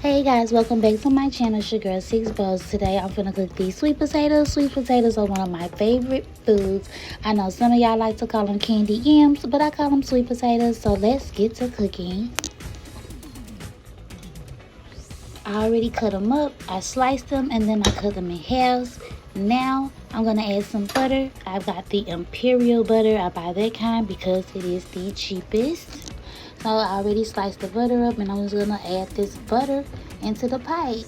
Hey guys, welcome back to my channel. It's your girl Six Bowls. Today I'm gonna cook these sweet potatoes. Sweet potatoes are one of my favorite foods. I know some of y'all like to call them candy yams, but I call them sweet potatoes. So let's get to cooking. I already cut them up. I sliced them and then I cut them in halves. Now I'm gonna add some butter. I've got the imperial butter. I buy that kind because it is the cheapest. So I already sliced the butter up and I'm just gonna add this butter into the pipe.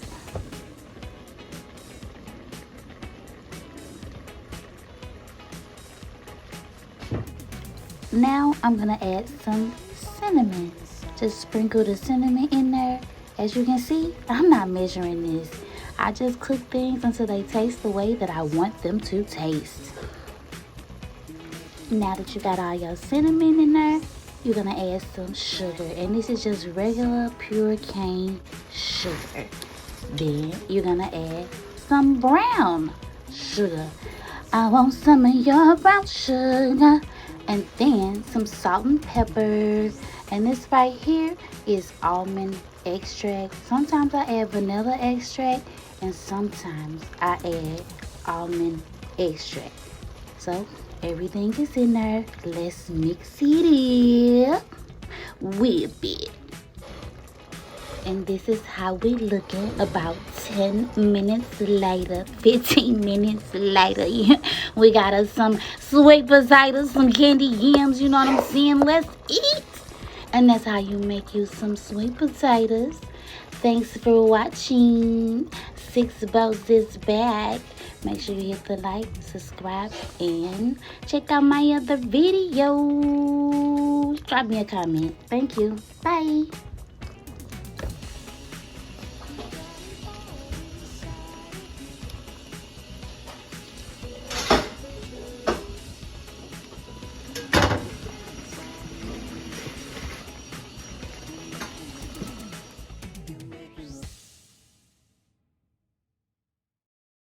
Now I'm gonna add some cinnamon. Just sprinkle the cinnamon in there. As you can see, I'm not measuring this. I just cook things until they taste the way that I want them to taste. Now that you got all your cinnamon in there, you're gonna add some sugar, and this is just regular pure cane sugar. Then you're gonna add some brown sugar. I want some of your brown sugar. And then some salt and pepper. And this right here is almond extract. Sometimes I add vanilla extract, and sometimes I add almond extract. So everything is in there. Let's mix it up. Whip it. And this is how we looking about 10 minutes later, 15 minutes later. We got us some sweet potatoes, some candy yams, you know what I'm saying? Let's eat. And that's how you make you some sweet potatoes. Thanks for watching. Six Bowls is back. Make sure you hit the like, subscribe, and check out my other videos. Drop me a comment. Thank you. Bye.